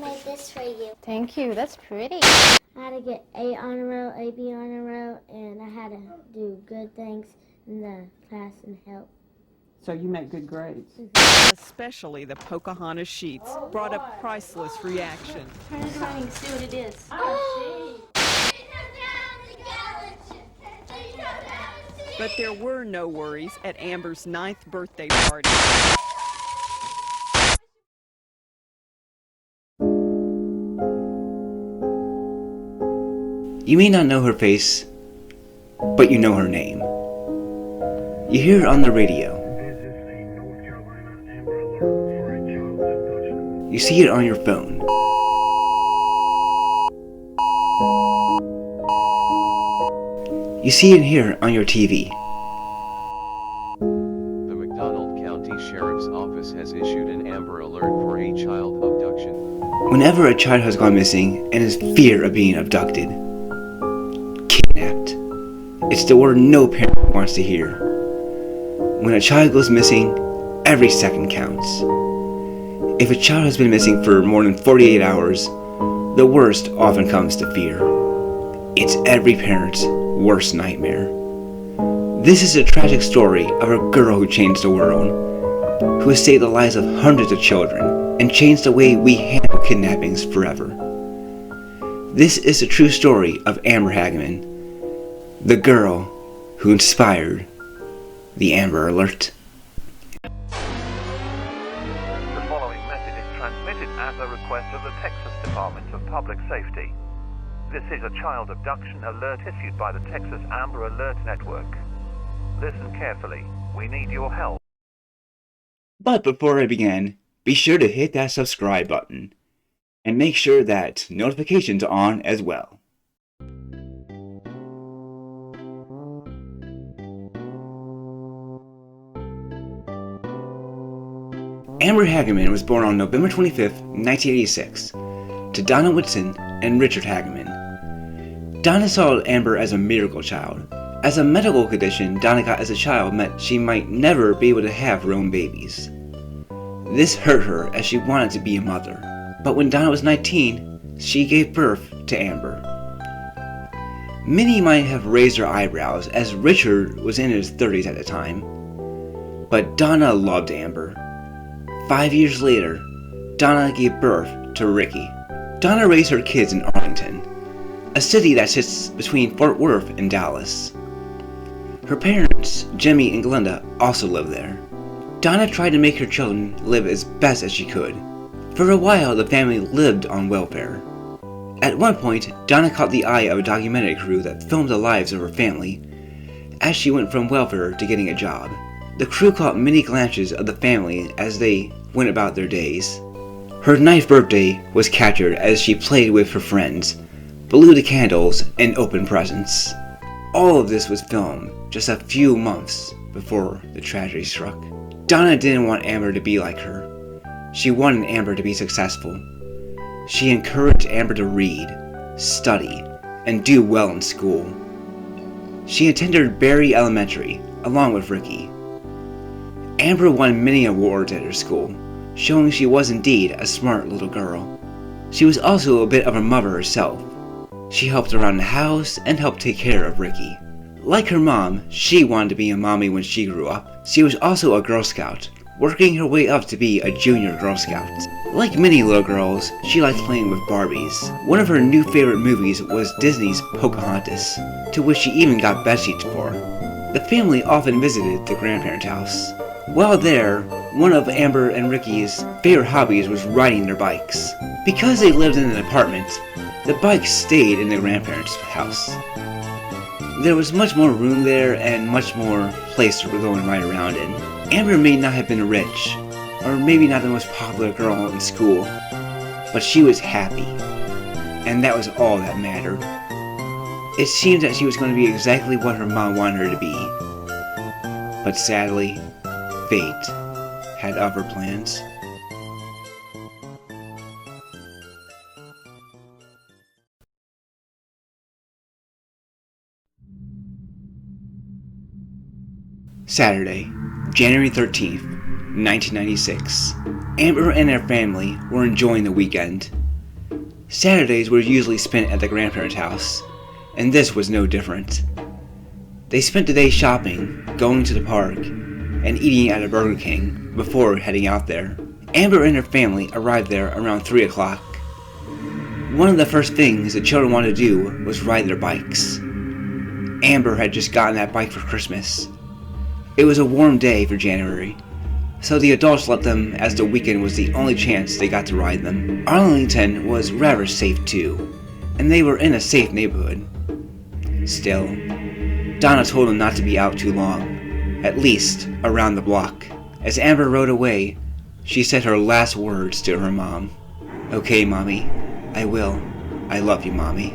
made this for you. Thank you. That's pretty. I had to get A on a row, A, B on a row, and I had to do good things in the class and help. So you make good grades. Especially the Pocahontas sheets brought a priceless reaction. Turn it around and see what it is. But there were no worries at Amber's 9th birthday party. You may not know her face, but you know her name. You hear her on the radio. You see it on your phone. You see it here on your TV. The McDonald County Sheriff's Office has issued an Amber Alert for a child abduction. Whenever a child has gone missing and is fear of being abducted, kidnapped, it's the word no parent wants to hear. When a child goes missing, every second counts. If a child has been missing for more than 48 hours, the worst often comes to fear. It's every parent's worst nightmare. This is a tragic story of a girl who changed the world, who has saved the lives of hundreds of children and changed the way we handle kidnappings forever. This is the true story of Amber Hageman, the girl who inspired the Amber Alert. The following message is transmitted at the request of the Texas Department of Public Safety. This is a child abduction alert issued by the Texas Amber Alert Network. Listen carefully. We need your help. But before I begin, be sure to hit that subscribe button and make sure that notifications are on as well. Amber Hageman was born on November 25, 1986, to Donna Whitson and Richard Hageman. Donna saw Amber as a miracle child, as a medical condition Donna got as a child meant she might never be able to have her own babies. This hurt her as she wanted to be a mother, but when Donna was 19, she gave birth to Amber. Many might have raised their eyebrows as Richard was in his 30s at the time, but Donna loved Amber. 5 years later, Donna gave birth to Ricky. Donna raised her kids in Arlington, a city that sits between Fort Worth and Dallas. Her parents, Jimmy and Glenda, also live there. Donna tried to make her children live as best as she could. For a while, the family lived on welfare. At one point, Donna caught the eye of a documentary crew that filmed the lives of her family as she went from welfare to getting a job. The crew caught many glances of the family as they went about their days. Her 9th birthday was captured as she played with her friends, blew the candles, and opened presents. All of this was filmed just a few months before the tragedy struck. Donna didn't want Amber to be like her. She wanted Amber to be successful. She encouraged Amber to read, study, and do well in school. She attended Berry Elementary along with Ricky. Amber won many awards at her school, showing she was indeed a smart little girl. She was also a bit of a mother herself. She helped around the house and helped take care of Ricky. Like her mom, she wanted to be a mommy when she grew up. She was also a Girl Scout, working her way up to be a junior Girl Scout. Like many little girls, she liked playing with Barbies. One of her new favorite movies was Disney's Pocahontas, to which she even got bedsheets for. The family often visited the grandparents' house. While there, one of Amber and Ricky's favorite hobbies was riding their bikes. Because they lived in an apartment, the bikes stayed in the grandparents' house. There was much more room there and much more place to go and ride around in. Amber may not have been rich, or maybe not the most popular girl in school, but she was happy, and that was all that mattered. It seemed that she was going to be exactly what her mom wanted her to be, but sadly, fate had other plans. Saturday, January 13th, 1996. Amber and her family were enjoying the weekend. Saturdays were usually spent at the grandparents' house, and this was no different. They spent the day shopping, going to the park, and eating at a Burger King before heading out there. Amber and her family arrived there around 3 o'clock. One of the first things the children wanted to do was ride their bikes. Amber had just gotten that bike for Christmas. It was a warm day for January, so the adults let them as the weekend was the only chance they got to ride them. Arlington was rather safe too, and they were in a safe neighborhood. Still, Donna told them not to be out too long, at least around the block. As Amber rode away, she said her last words to her mom. "Okay, Mommy, I will. I love you, Mommy."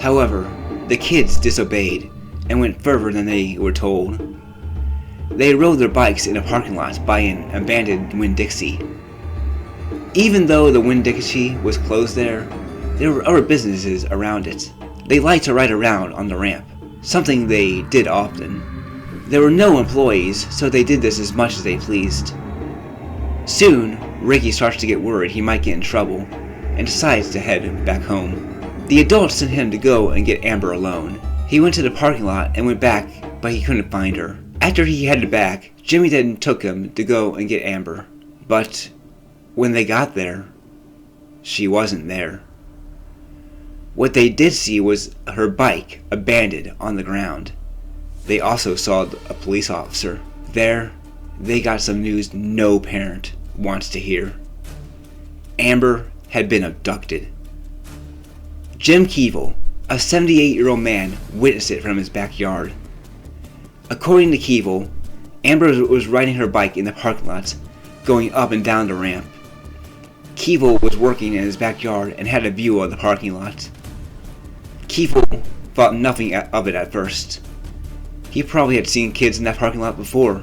However, the kids disobeyed and went further than they were told. They rode their bikes in a parking lot by an abandoned Winn-Dixie. Even though the Winn-Dixie was closed there were other businesses around it. They liked to ride around on the ramp, something they did often. There were no employees, so they did this as much as they pleased. Soon, Ricky starts to get worried he might get in trouble, and decides to head back home. The adults sent him to go and get Amber alone. He went to the parking lot and went back, but he couldn't find her. After he headed back, Jimmy then took him to go and get Amber. But when they got there, she wasn't there. What they did see was her bike abandoned on the ground. They also saw a police officer. There, they got some news no parent wants to hear. Amber had been abducted. Jim Keevil, a 78-year-old man, witnessed it from his backyard. According to Keevil, Amber was riding her bike in the parking lot, going up and down the ramp. Keevil was working in his backyard and had a view of the parking lot. Keevil thought nothing of it at first. He probably had seen kids in that parking lot before.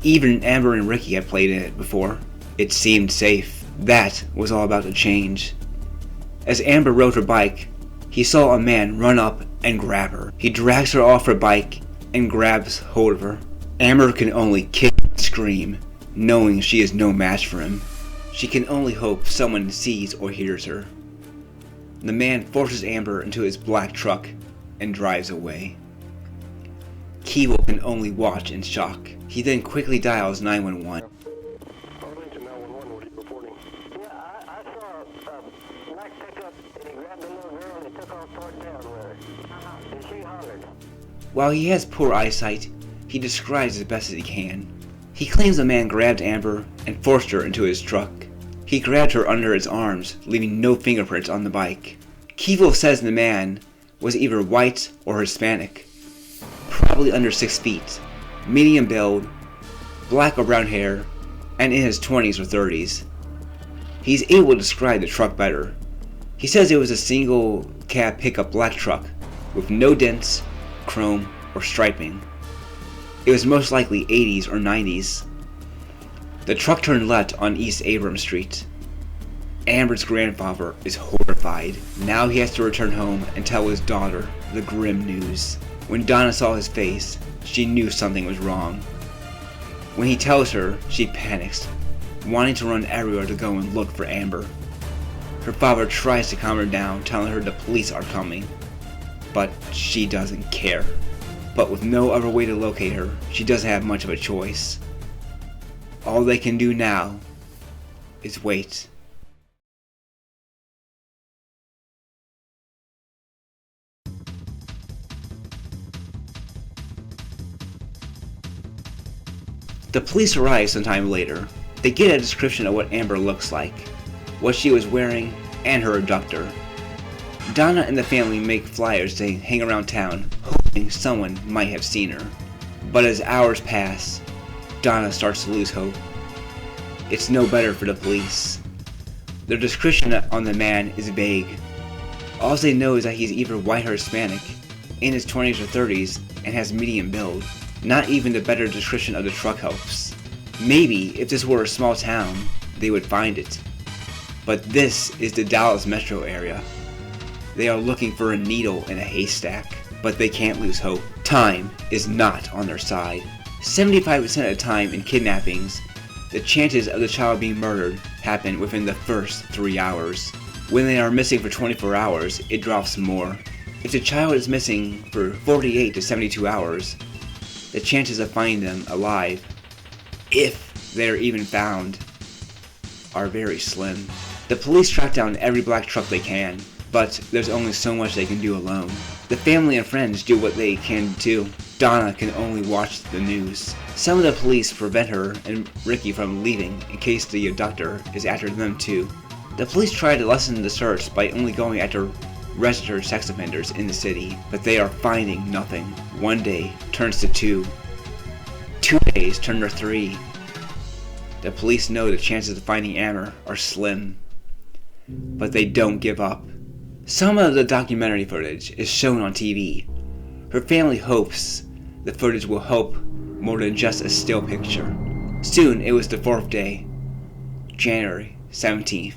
Even Amber and Ricky had played in it before. It seemed safe. That was all about to change. As Amber rode her bike, he saw a man run up and grab her. He drags her off her bike and grabs hold of her. Amber can only kick and scream, knowing she is no match for him. She can only hope someone sees or hears her. The man forces Amber into his black truck and drives away. Keevil can only watch in shock. He then quickly dials 911. Arlington 911, what are you reporting? Yeah, I saw a black pickup, and he grabbed a little girl and he took off toward town with her. And she hollered. While he has poor eyesight, he describes as best as he can. He claims the man grabbed Amber and forced her into his truck. He grabbed her under his arms, leaving no fingerprints on the bike. Keevil says the man was either white or Hispanic, probably under 6 feet, medium build, black or brown hair, and in his 20s or 30s. He's able to describe the truck better. He says it was a single cab pickup black truck with no dents, chrome, or striping. It was most likely 80s or 90s. The truck turned left on East Abram Street. Amber's grandfather is horrified. Now he has to return home and tell his daughter the grim news. When Donna saw his face, she knew something was wrong. When he tells her, she panics, wanting to run everywhere to go and look for Amber. Her father tries to calm her down, telling her the police are coming, but she doesn't care. But with no other way to locate her, she doesn't have much of a choice. All they can do now is wait. The police arrive sometime later. They get a description of what Amber looks like, what she was wearing, and her abductor. Donna and the family make flyers to hang around town, hoping someone might have seen her. But as hours pass, Donna starts to lose hope. It's no better for the police. Their description on the man is vague. All they know is that he's either white or Hispanic, in his 20s or 30s, and has medium build. Not even the better description of the truck helps. Maybe if this were a small town, they would find it. But this is the Dallas metro area. They are looking for a needle in a haystack, but they can't lose hope. Time is not on their side. 75% of the time in kidnappings, the chances of the child being murdered happen within the first 3 hours. When they are missing for 24 hours, it drops more. If the child is missing for 48 to 72 hours, the chances of finding them alive, if they are even found, are very slim. The police track down every black truck they can, but there's only so much they can do alone. The family and friends do what they can too. Donna can only watch the news. Some of the police prevent her and Ricky from leaving in case the abductor is after them too. The police try to lessen the search by only going after registered sex offenders in the city, but they are finding nothing. 1 day turns to 2. 2 days turn to 3. The police know the chances of finding Amber are slim, but they don't give up. Some of the documentary footage is shown on TV. Her family hopes the footage will help more than just a still picture. Soon it was the 4th day, January 17th,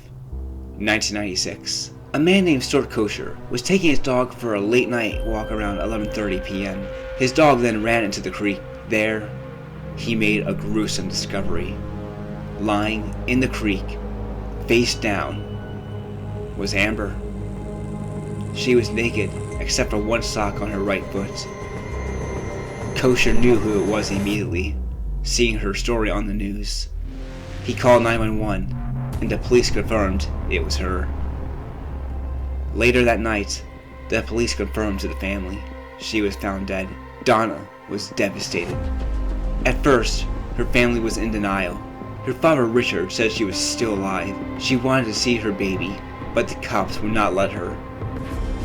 1996. A man named Stuart Kosher was taking his dog for a late night walk around 11:30 p.m. His dog then ran into the creek. There, he made a gruesome discovery. Lying in the creek, face down, was Amber. She was naked except for one sock on her right foot. Kosher knew who it was immediately, seeing her story on the news. He called 911, and the police confirmed it was her. Later that night, the police confirmed to the family she was found dead. Donna was devastated. At first, her family was in denial. Her father Richard said she was still alive. She wanted to see her baby, but the cops would not let her.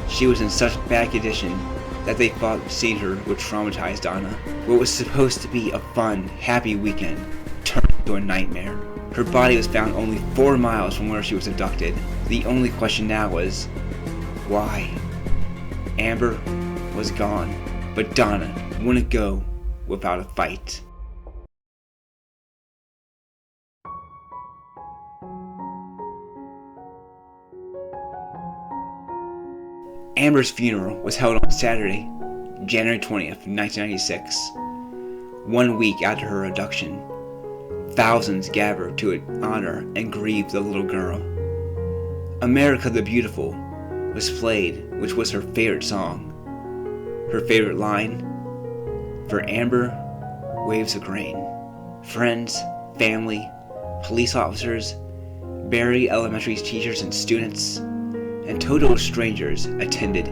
She was in such bad condition that they thought seeing her would traumatize Donna. What was supposed to be a fun, happy weekend turned into a nightmare. Her body was found only 4 miles from where she was abducted. The only question now was, why? Amber was gone, but Donna wouldn't go without a fight. Amber's funeral was held on Saturday, January 20th, 1996. 1 week after her abduction, thousands gathered to honor and grieve the little girl. America the Beautiful was played, which was her favorite song. Her favorite line, "For Amber, waves of grain." Friends, family, police officers, Berry Elementary teachers and students, and total strangers attended.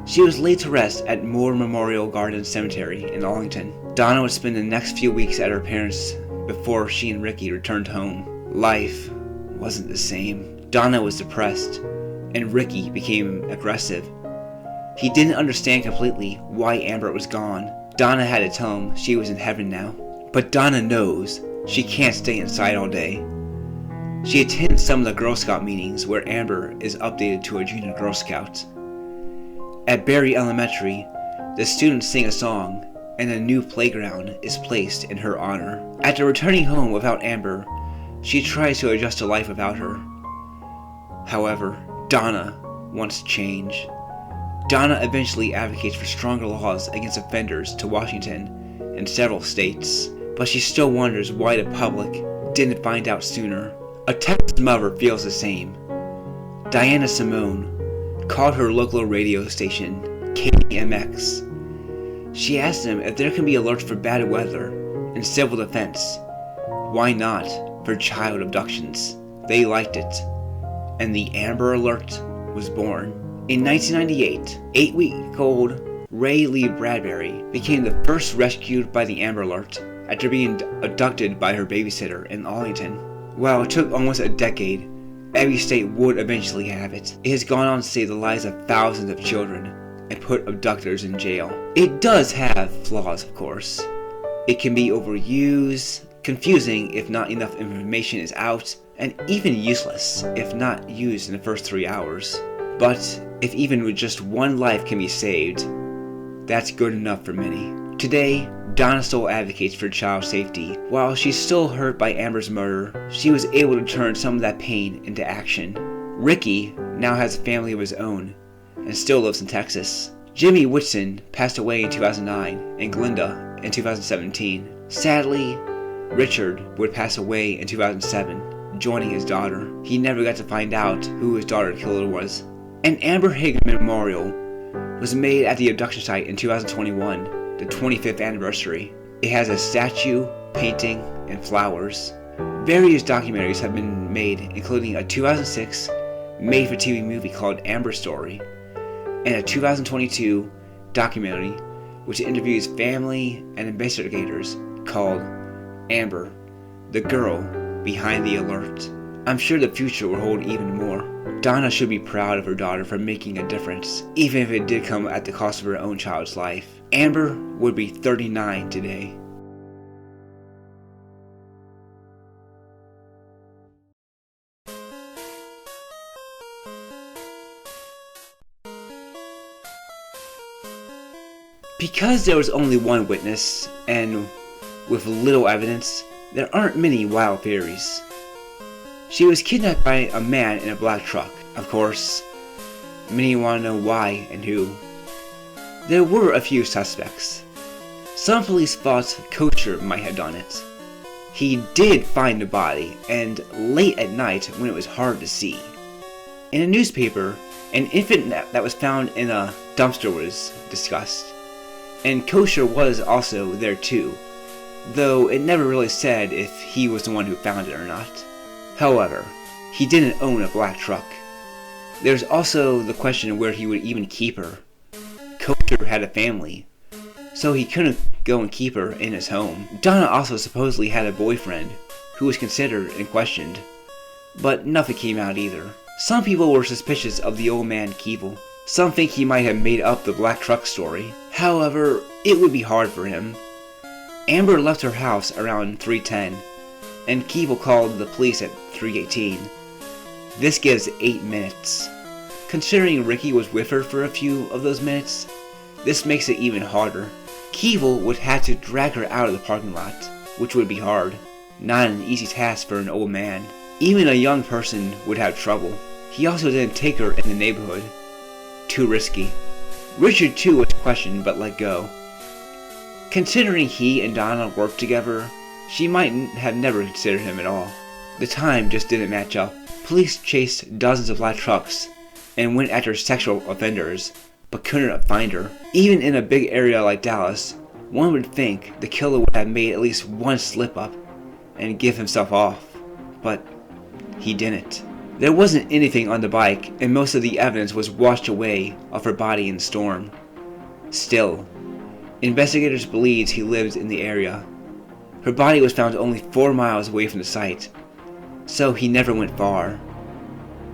She was laid to rest at Moore Memorial Gardens Cemetery in Arlington. Donna would spend the next few weeks at her parents' before she and Ricky returned home. Life wasn't the same. Donna was depressed, and Ricky became aggressive. He didn't understand completely why Amber was gone. Donna had to tell him she was in heaven now. But Donna knows she can't stay inside all day. She attends some of the Girl Scout meetings where Amber is updated to a junior Girl Scout. At Berry Elementary, the students sing a song, and a new playground is placed in her honor. After returning home without Amber, she tries to adjust to life without her. However, Donna wants change. Donna eventually advocates for stronger laws against offenders to Washington and several states, but she still wonders why the public didn't find out sooner. A Texas mother feels the same. Diana Simone called her local radio station, KMX. She asked them if there can be alerts for bad weather and civil defense. Why not for child abductions? They liked it, and the Amber Alert was born. In 1998, 8-week-old Ray Lee Bradbury became the first rescued by the Amber Alert after being abducted by her babysitter in Arlington. While it took almost a decade, every state would eventually have it. It has gone on to save the lives of thousands of children and put abductors in jail. It does have flaws, of course. It can be overused, confusing if not enough information is out, and even useless if not used in the first 3 hours. But if even with just one life can be saved, that's good enough for many. Today, Donna still advocates for child safety. While she's still hurt by Amber's murder, she was able to turn some of that pain into action. Ricky now has a family of his own and still lives in Texas. Jimmy Whitson passed away in 2009 and Glinda in 2017. Sadly, Richard would pass away in 2007. joining his daughter. He never got to find out who his daughter's killer was. An Amber Hageman memorial was made at the abduction site in 2021, the 25th anniversary. It has a statue, painting, and flowers. Various documentaries have been made, including a 2006 made-for-TV movie called Amber Story, and a 2022 documentary which interviews family and investigators called Amber, the Girl Behind the Alert. I'm sure the future will hold even more. Donna should be proud of her daughter for making a difference, even if it did come at the cost of her own child's life. Amber would be 39 today. Because there was only one witness, and with little evidence, there aren't many wild theories. She was kidnapped by a man in a black truck. Of course, many want to know why and who. There were a few suspects. Some police thought Kocher might have done it. He did find the body, and late at night when it was hard to see. In a newspaper, an infant that was found in a dumpster was discussed. And Kocher was also there too, though it never really said if he was the one who found it or not. However, he didn't own a black truck. There's also the question of where he would even keep her. Kocher had a family, so he couldn't go and keep her in his home. Donna also supposedly had a boyfriend, who was considered and questioned, but nothing came out either. Some people were suspicious of the old man Keeble. Some think he might have made up the black truck story. However, it would be hard for him. Amber left her house around 3:10, and Keeble called the police at 3:18. This gives 8 minutes. Considering Ricky was with her for a few of those minutes, this makes it even harder. Keeble would have to drag her out of the parking lot, which would be hard. Not an easy task for an old man. Even a young person would have trouble. He also didn't take her in the neighborhood. Too risky. Richard too was questioned but let go. Considering he and Donna worked together, she might have never considered him at all. The time just didn't match up. Police chased dozens of black trucks and went after sexual offenders, but couldn't find her. Even in a big area like Dallas, one would think the killer would have made at least one slip up and give himself off, but he didn't. There wasn't anything on the bike, and most of the evidence was washed away off her body in the storm. Still, investigators believed he lived in the area. Her body was found only 4 miles away from the site, so he never went far.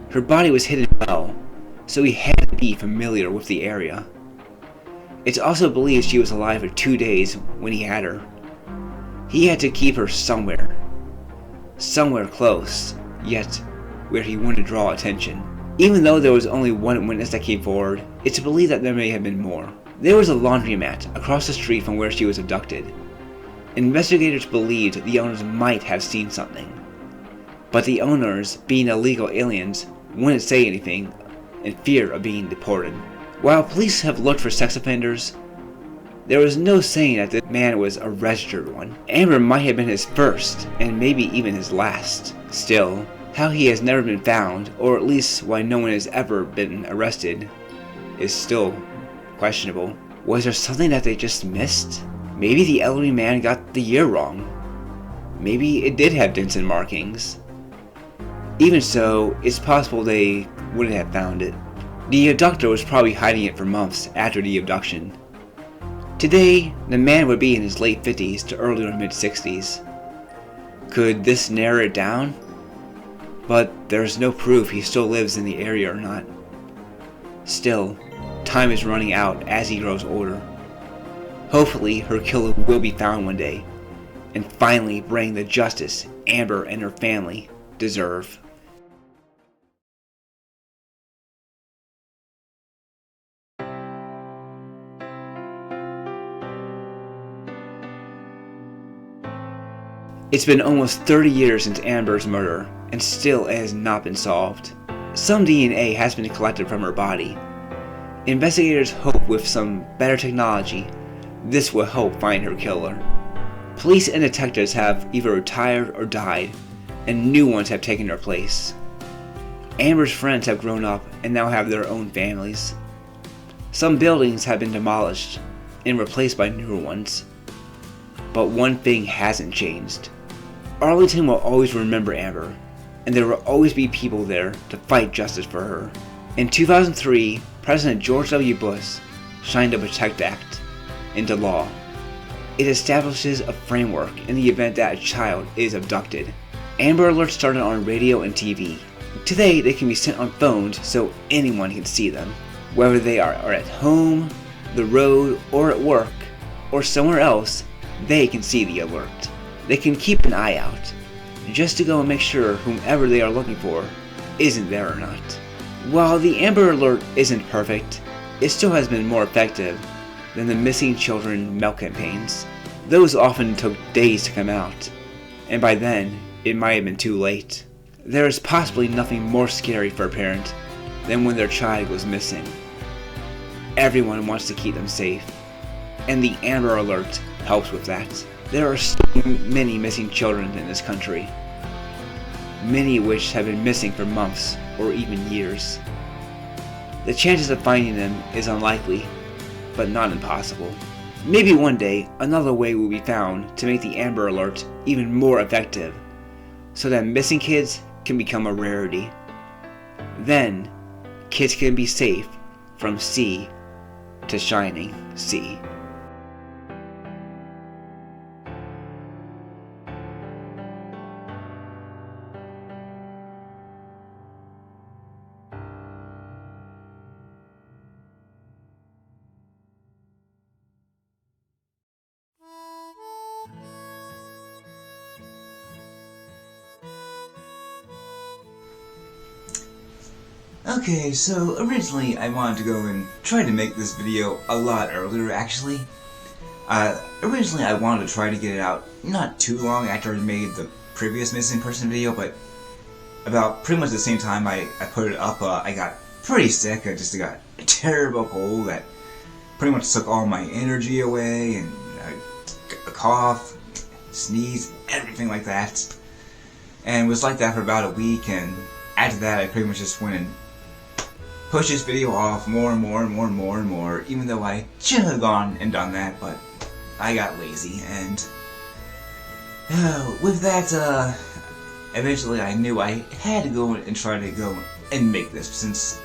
Her body was hidden well, so he had to be familiar with the area. It's also believed she was alive for 2 days when he had her. He had to keep her somewhere close, yet where he wouldn't draw attention. Even though there was only one witness that came forward, it's believed that there may have been more. There was a laundromat across the street from where she was abducted. Investigators believed the owners might have seen something, but the owners, being illegal aliens, wouldn't say anything in fear of being deported. While police have looked for sex offenders, there was no saying that the man was a registered one. Amber might have been his first, and maybe even his last. Still, how he has never been found, or at least why no one has ever been arrested, is still questionable. Was there something that they just missed? Maybe the elderly man got the year wrong. Maybe it did have dents and markings. Even so, it's possible they wouldn't have found it. The abductor was probably hiding it for months after the abduction. Today, the man would be in his late 50s to early or mid 60s. Could this narrow it down? But there's no proof he still lives in the area or not. Still, time is running out as he grows older. Hopefully, her killer will be found one day, and finally bring the justice Amber and her family deserve. It's been almost 30 years since Amber's murder, and still it has not been solved. Some DNA has been collected from her body. Investigators hope with some better technology, this will help find her killer. Police and detectives have either retired or died, and new ones have taken their place. Amber's friends have grown up and now have their own families. Some buildings have been demolished and replaced by newer ones. But one thing hasn't changed. Arlington will always remember Amber, and there will always be people there to fight justice for her. In 2003, President George W. Bush signed the PROTECT Act into law. It establishes a framework in the event that a child is abducted. Amber Alerts started on radio and TV. Today, they can be sent on phones so anyone can see them. Whether they are at home, the road, or at work, or somewhere else, they can see the alert. They can keep an eye out, just to go and make sure whomever they are looking for isn't there or not. While the Amber Alert isn't perfect, it still has been more effective than the missing children mail campaigns. Those often took days to come out, and by then, it might have been too late. There is possibly nothing more scary for a parent than when their child goes missing. Everyone wants to keep them safe, and the Amber Alert helps with that. There are so many missing children in this country, many of which have been missing for months or even years. The chances of finding them is unlikely, but not impossible. Maybe one day another way will be found to make the Amber Alert even more effective, so that missing kids can become a rarity. Then, kids can be safe from sea to shining sea. Okay, so originally I wanted to go and try to make this video a lot earlier, actually. Originally I wanted to try to get it out not too long after I made the previous missing person video, but about pretty much the same time I put it up, I got pretty sick. I just got a terrible cold that pretty much took all my energy away, and a cough, sneeze, everything like that. And it was like that for about a week, and after that I pretty much just went and pushed this video off more and more, even though I should have gone and done that, but I got lazy, and with that, eventually I knew I had to go and try to go and make this, since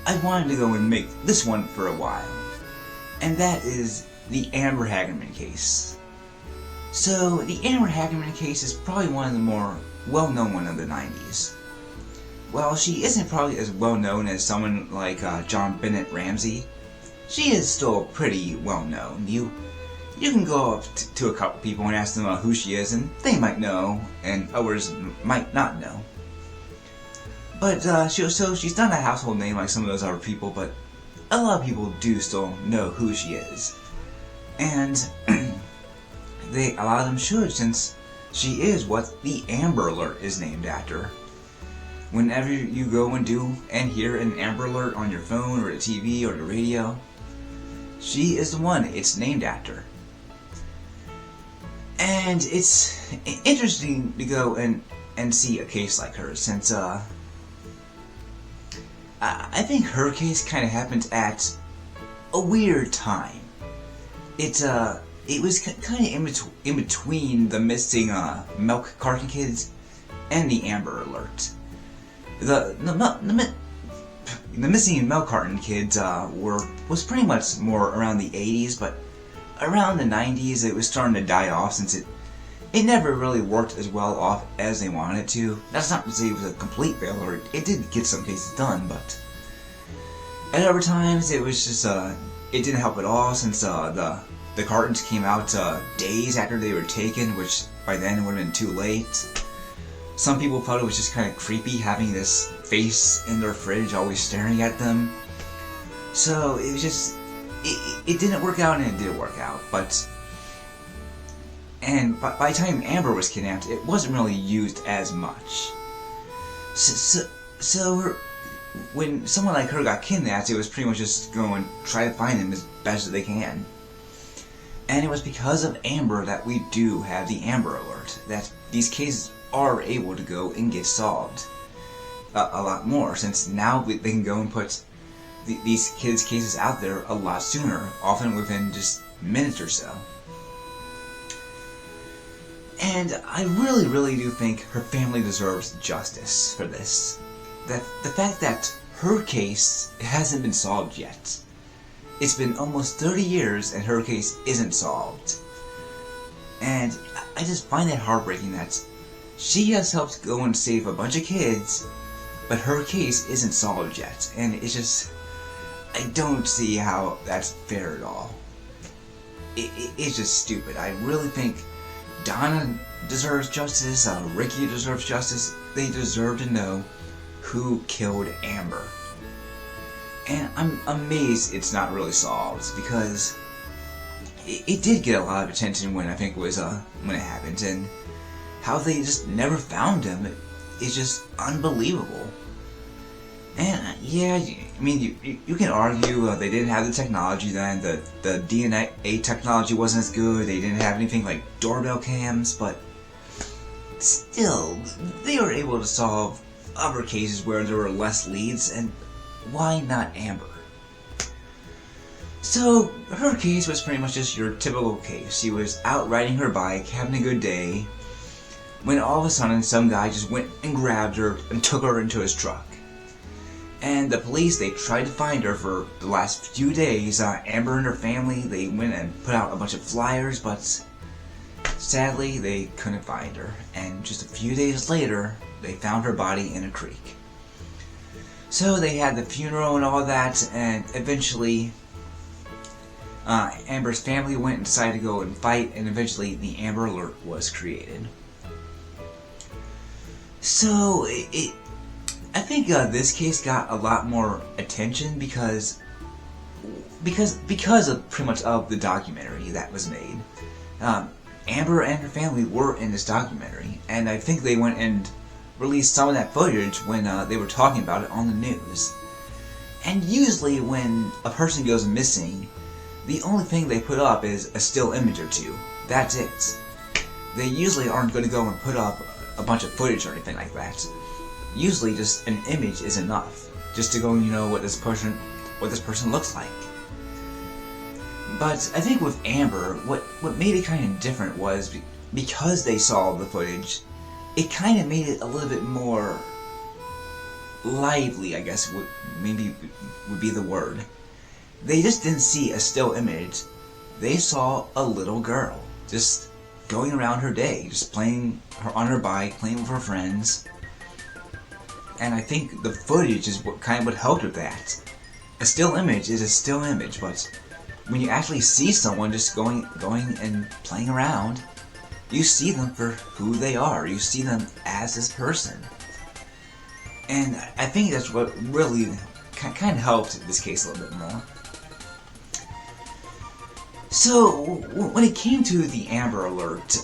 I wanted to go and make this one for a while, and that is the Amber Hagerman case. So, the Amber Hagerman case is probably one of the more well-known one of the 90s. While she isn't probably as well known as someone like John Bennett Ramsey, she is still pretty well known. You can go up to a couple people and ask them who she is, and they might know, and others might not know. But so she's not a household name like some of those other people, but a lot of people do still know who she is, and a lot of them should, since she is what the Amber Alert is named after. Whenever you go and do and hear an Amber Alert on your phone or the TV or the radio, she is the one it's named after. And it's interesting to go and see a case like hers, since I think her case kind of happened at a weird time. It was kind of in between the missing milk carton kids and the Amber Alert. The missing milk carton kids was pretty much more around the 80s, but around the 90s it was starting to die off, since it never really worked as well off as they wanted it to. That's not to say it was a complete failure. It did get some cases done, but at other times it was just it didn't help at all, since the cartons came out days after they were taken, which by then would have been too late. Some people thought it was just kind of creepy having this face in their fridge always staring at them. So it was just, it didn't work out, and it did work out. But by the time Amber was kidnapped, it wasn't really used as much. So when someone like her got kidnapped, it was pretty much just go and try to find them as best as they can. And it was because of Amber that we do have the Amber Alert, that these cases are able to go and get solved a lot more, since now they can go and put these kids' cases out there a lot sooner, often within just minutes or so. And I really do think her family deserves justice for this. That the fact that her case hasn't been solved yet. It's been almost 30 years and her case isn't solved. And I just find that heartbreaking that she has helped go and save a bunch of kids, but her case isn't solved yet. And it's just, I don't see how that's fair at all. It's just stupid. I really think Donna deserves justice, Ricky deserves justice. They deserve to know who killed Amber. And I'm amazed it's not really solved, because it did get a lot of attention when I think it was when it happened, and how they just never found him is just unbelievable. And yeah, I mean, you can argue they didn't have the technology then, the DNA technology wasn't as good, they didn't have anything like doorbell cams, but still, they were able to solve other cases where there were less leads, and why not Amber? So, her case was pretty much just your typical case. She was out riding her bike, having a good day, when all of a sudden some guy just went and grabbed her and took her into his truck. And the police, they tried to find her for the last few days. Amber and her family, they went and put out a bunch of flyers, but sadly they couldn't find her. And just a few days later, they found her body in a creek. So they had the funeral and all that, and eventually Amber's family went and decided to go and fight, and eventually the Amber Alert was created. So I think this case got a lot more attention because of pretty much of the documentary that was made. Amber and her family were in this documentary, and I think they went and released some of that footage when they were talking about it on the news. And usually when a person goes missing, the only thing they put up is a still image or two. That's it. They usually aren't going to go and put up a bunch of footage or anything like that. Usually just an image is enough, just to go and what this person looks like. But I think with Amber, what made it kind of different was because they saw the footage, it kind of made it a little bit more lively, I guess maybe would be the word. They just didn't see a still image. They saw a little girl just going around her day, just playing on her bike, playing with her friends. And I think the footage is what helped with that. A still image is a still image, but when you actually see someone just going and playing around, you see them for who they are. You see them as this person. And I think that's what really kind of helped this case a little bit more. So, when it came to the Amber Alert,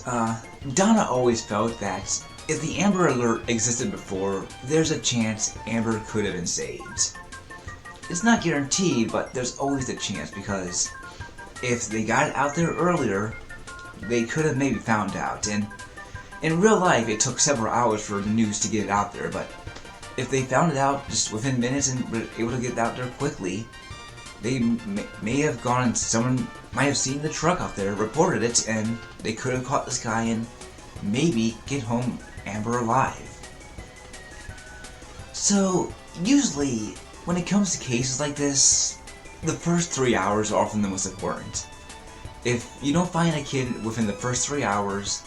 Donna always felt that if the Amber Alert existed before, there's a chance Amber could have been saved. It's not guaranteed, but there's always a chance, because if they got it out there earlier, they could have maybe found out. And in real life, it took several hours for the news to get it out there, but if they found it out just within minutes and were able to get it out there quickly, they may have gone and someone might have seen the truck out there, reported it, and they could have caught this guy and maybe get home Amber alive. So, usually, when it comes to cases like this, the first 3 hours are often the most important. If you don't find a kid within the first 3 hours,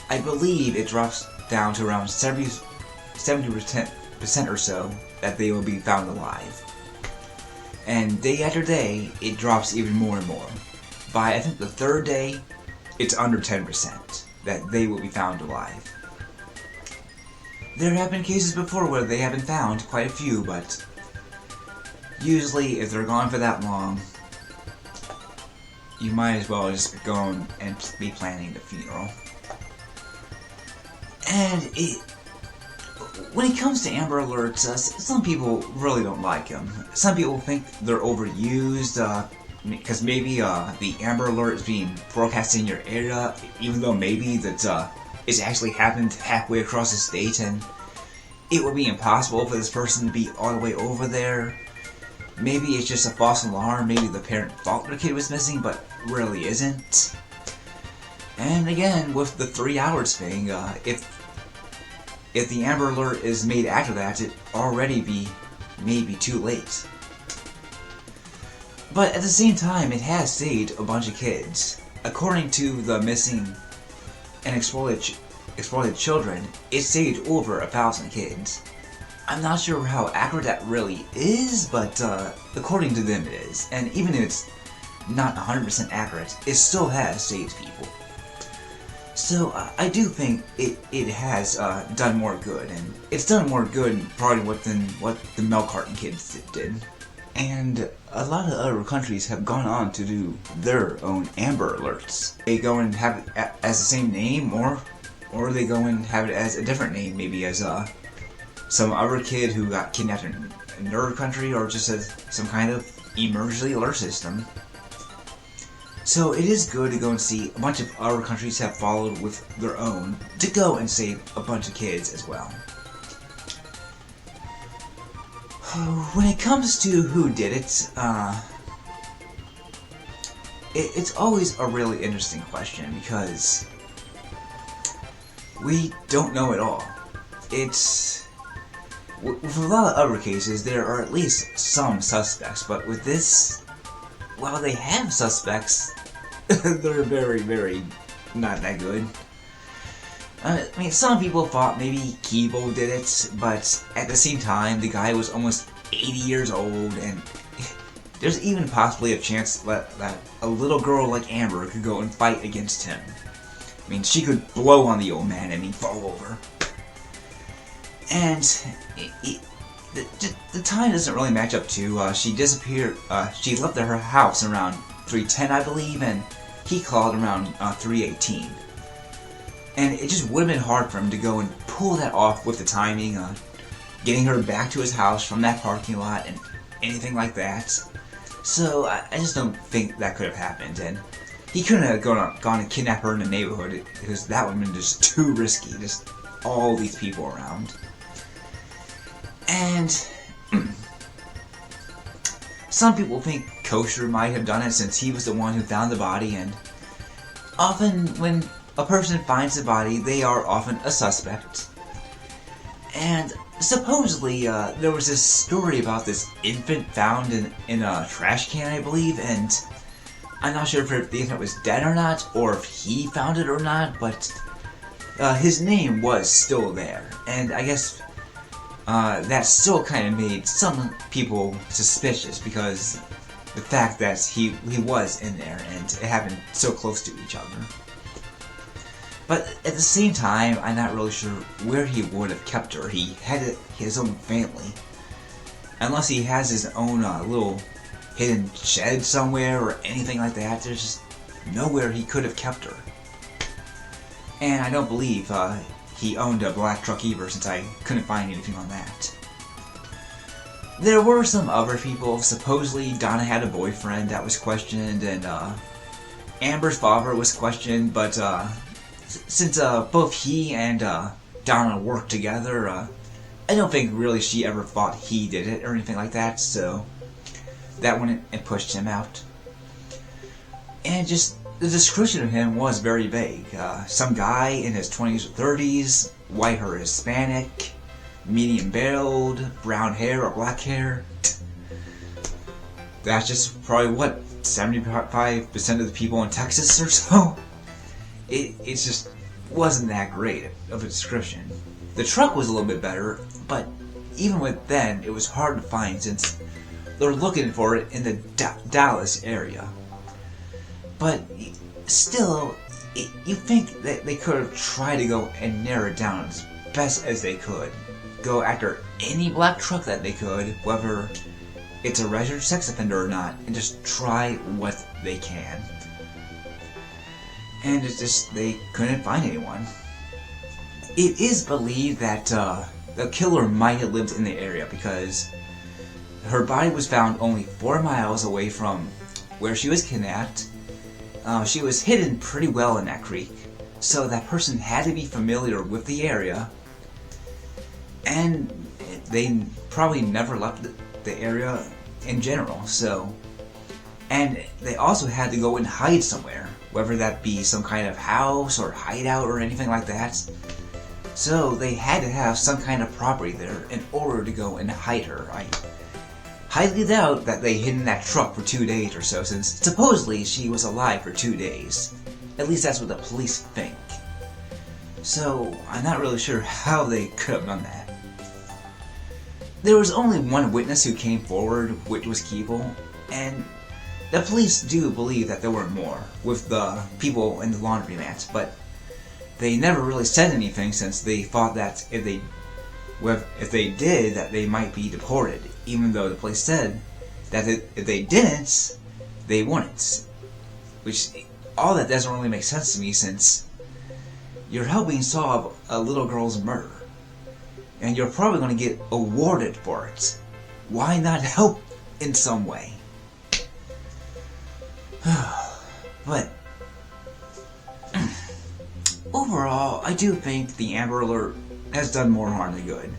I believe it drops down to around 70% or so that they will be found alive. And day after day, it drops even more and more. By, I think, the third day, it's under 10% that they will be found alive. There have been cases before where they have been found, quite a few, but usually if they're gone for that long, you might as well just go and be planning the funeral. And when it comes to Amber Alerts, some people really don't like them. Some people think they're overused, because maybe the Amber Alert is being broadcast in your area, even though maybe that it's actually happened halfway across the state, and it would be impossible for this person to be all the way over there. Maybe it's just a false alarm, maybe the parent thought their kid was missing, but really isn't. And again, with the 3 hours thing, if the Amber Alert is made after that, it already be maybe too late. But at the same time, it has saved a bunch of kids. According to the missing and exploited children, it saved over 1,000 kids. I'm not sure how accurate that really is, but according to them it is. And even if it's not 100% accurate, it still has saved people. So I do think it has done more good, and it's done more good probably than what the milk carton kids did. And a lot of other countries have gone on to do their own Amber Alerts. They go and have it as the same name, or they go and have it as a different name, maybe as some other kid who got kidnapped in another country, or just as some kind of emergency alert system. So it is good to go and see a bunch of other countries have followed with their own to go and save a bunch of kids as well. When it comes to who did it, it's always a really interesting question because we don't know at all. With a lot of other cases, there are at least some suspects, but with this, while they have suspects, they're very, very not that good. I mean, some people thought maybe Keeble did it, but at the same time, the guy was almost 80 years old, and there's even possibly a chance that a little girl like Amber could go and fight against him. I mean, she could blow on the old man and he'd fall over. And the time doesn't really match up to, she disappeared, she left her house around 3:10, I believe, and he called around 3:18. And it just would have been hard for him to go and pull that off with the timing, getting her back to his house from that parking lot and anything like that. So I just don't think that could have happened, and he couldn't have gone and kidnapped her in the neighborhood because that would have been just too risky, just all these people around. And some people think Kosher might have done it since he was the one who found the body, and often when a person finds the body, they are often a suspect. And supposedly, there was this story about this infant found in a trash can, I believe, and I'm not sure if the infant was dead or not, or if he found it or not, but his name was still there. And I guess that still kind of made some people suspicious because the fact that he was in there and it happened so close to each other. But at the same time, I'm not really sure where he would have kept her. He had his own family. Unless he has his own little hidden shed somewhere or anything like that, there's just nowhere he could have kept her. And I don't believe he owned a black truck either, since I couldn't find anything on that. There were some other people. Supposedly Donna had a boyfriend that was questioned, and Amber's father was questioned, but since both he and Donna worked together, I don't think really she ever thought he did it or anything like that, so that went and pushed him out. And just the description of him was very vague. Some guy in his 20s or 30s, white or Hispanic, medium build, brown hair or black hair. That's just probably what, 75% of the people in Texas or so? It just wasn't that great of a description. The truck was a little bit better, but even with then, it was hard to find since they were looking for it in the Dallas area. But still, you think that they could have tried to go and narrow it down as best as they could. Go after any black truck that they could, whether it's a registered sex offender or not, and just try what they can. And it's just, they couldn't find anyone. It is believed that the killer might have lived in the area because her body was found only 4 miles away from where she was kidnapped. She was hidden pretty well in that creek, so that person had to be familiar with the area, and they probably never left the area in general, so... And they also had to go and hide somewhere, whether that be some kind of house or hideout or anything like that. So they had to have some kind of property there in order to go and hide her. I highly doubt that they hid in that truck for 2 days or so, since supposedly she was alive for 2 days. At least that's what the police think. So I'm not really sure how they could have done that. There was only one witness who came forward, which was Keeble, and the police do believe that there were more, with the people in the laundromat, but they never really said anything since they thought that if they did, that they might be deported, even though the police said that if they didn't, they wouldn't. Which, all that doesn't really make sense to me, since you're helping solve a little girl's murder, and you're probably going to get awarded for it. Why not help in some way? But overall, I do think the Amber Alert has done more harm than good.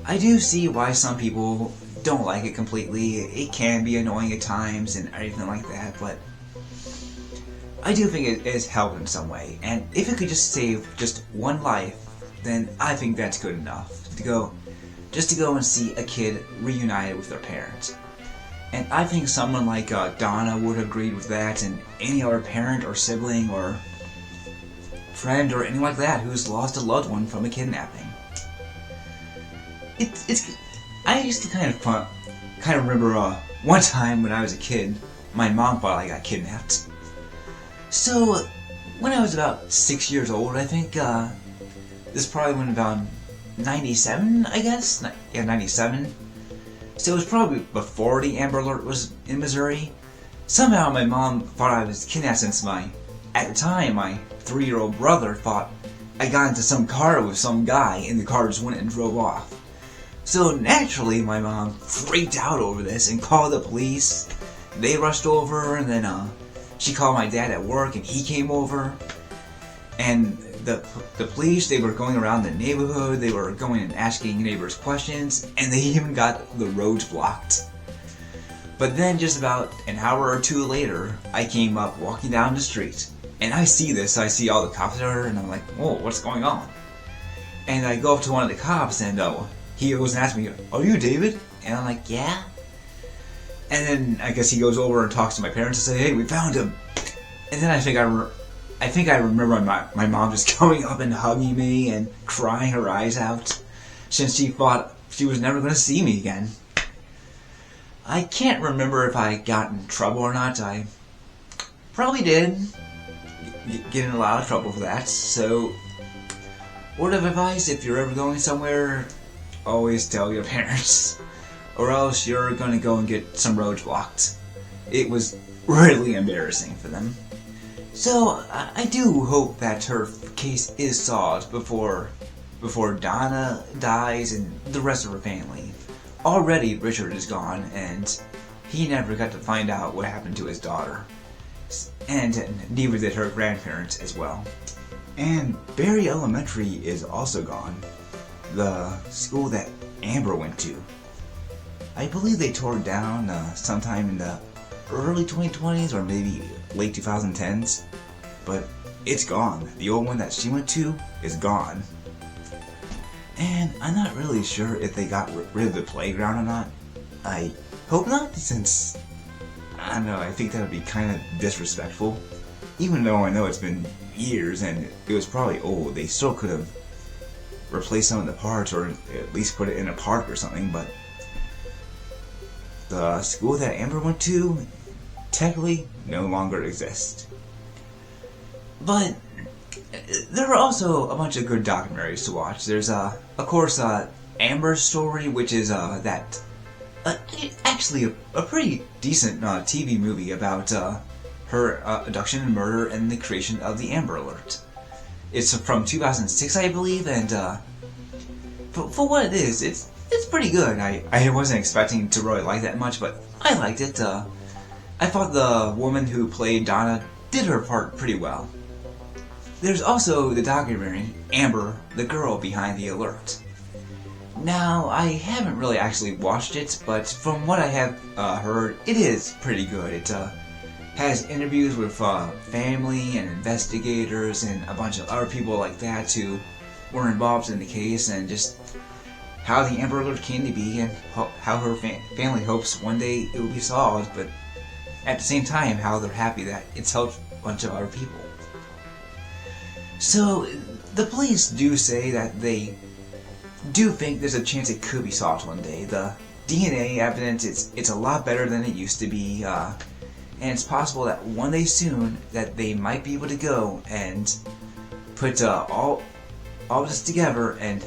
I do see why some people don't like it completely. It can be annoying at times and everything like that, but I do think it has helped in some way. And if it could just save just one life, then I think that's good enough. Just to go and see a kid reunited with their parents. And I think someone like Donna would have agreed with that, and any other parent or sibling or friend or anything like that who's lost a loved one from a kidnapping. I used to kind of remember one time when I was a kid, my mom thought I got kidnapped. So when I was about 6 years old, I think this probably went about 97, I guess. Yeah, 97. So it was probably before the Amber Alert was in Missouri. Somehow my mom thought I was kidnapped since at the time, my 3-year-old brother thought I got into some car with some guy and the car just went and drove off. So naturally my mom freaked out over this and called the police. They rushed over, and then she called my dad at work and he came over. And the police, they were going around the neighborhood, they were going and asking neighbors questions, and they even got the roads blocked. But then just about an hour or two later, I came up walking down the street, and I see all the cops there, and I'm like, whoa, what's going on? And I go up to one of the cops, and he goes and asks me, are you David? And I'm like, yeah. And then I guess he goes over and talks to my parents and say, hey, we found him. And then I think I remember my mom just coming up and hugging me and crying her eyes out, since she thought she was never going to see me again. I can't remember if I got in trouble or not. I probably did get in a lot of trouble for that, so word of advice, if you're ever going somewhere, always tell your parents, or else you're going to go and get some roads blocked. It was really embarrassing for them. So, I do hope that her case is solved before Donna dies and the rest of her family. Already Richard is gone, and he never got to find out what happened to his daughter. And neither did her grandparents as well. And Berry Elementary is also gone. The school that Amber went to. I believe they tore it down sometime in the early 2020s or maybe late 2010s, but it's gone. The old one that she went to is gone. And I'm not really sure if they got rid of the playground or not. I hope not, since, I don't know, I think that would be kind of disrespectful. Even though I know it's been years and it was probably old, they still could have replaced some of the parts or at least put it in a park or something, but the school that Amber went to technically no longer exists. But there are also a bunch of good documentaries to watch. There's of course Amber's Story, which is actually a pretty decent TV movie about her abduction and murder and the creation of the Amber Alert. It's from 2006, I believe, and for what it is, it's pretty good. I wasn't expecting to really like that much, but I liked it. I thought the woman who played Donna did her part pretty well. there's also the documentary Amber, the Girl Behind the Alert. Now, I haven't really actually watched it, but from what I have heard, it is pretty good. It has interviews with family and investigators and a bunch of other people like that who were involved in the case, and just how the Amber Alert came to be and how her family hopes one day it will be solved, but at the same time how they're happy that it's helped a bunch of other people. So the police do say that they do think there's a chance it could be solved one day. The DNA evidence, it's a lot better than it used to be, and it's possible that one day soon that they might be able to go and put all this together and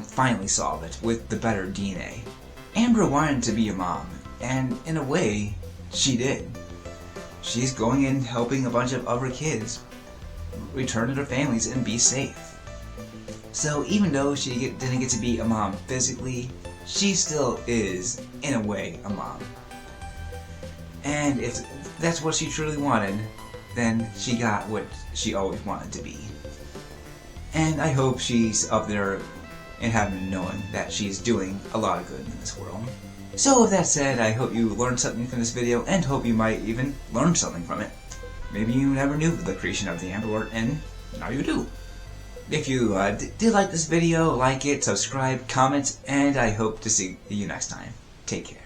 finally solve it with the better DNA. Amber wanted to be a mom, and in a way, she did. She's going in helping a bunch of other kids return to their families and be safe. So even though she didn't get to be a mom physically, she still is, in a way, a mom. And if that's what she truly wanted, then she got what she always wanted to be. And I hope she's up there in heaven knowing that she's doing a lot of good in this world. So with that said, I hope you learned something from this video, and hope you might even learn something from it. Maybe you never knew the creation of the Amber Alert, and now you do. If you did like this video, like it, subscribe, comment, and I hope to see you next time. Take care.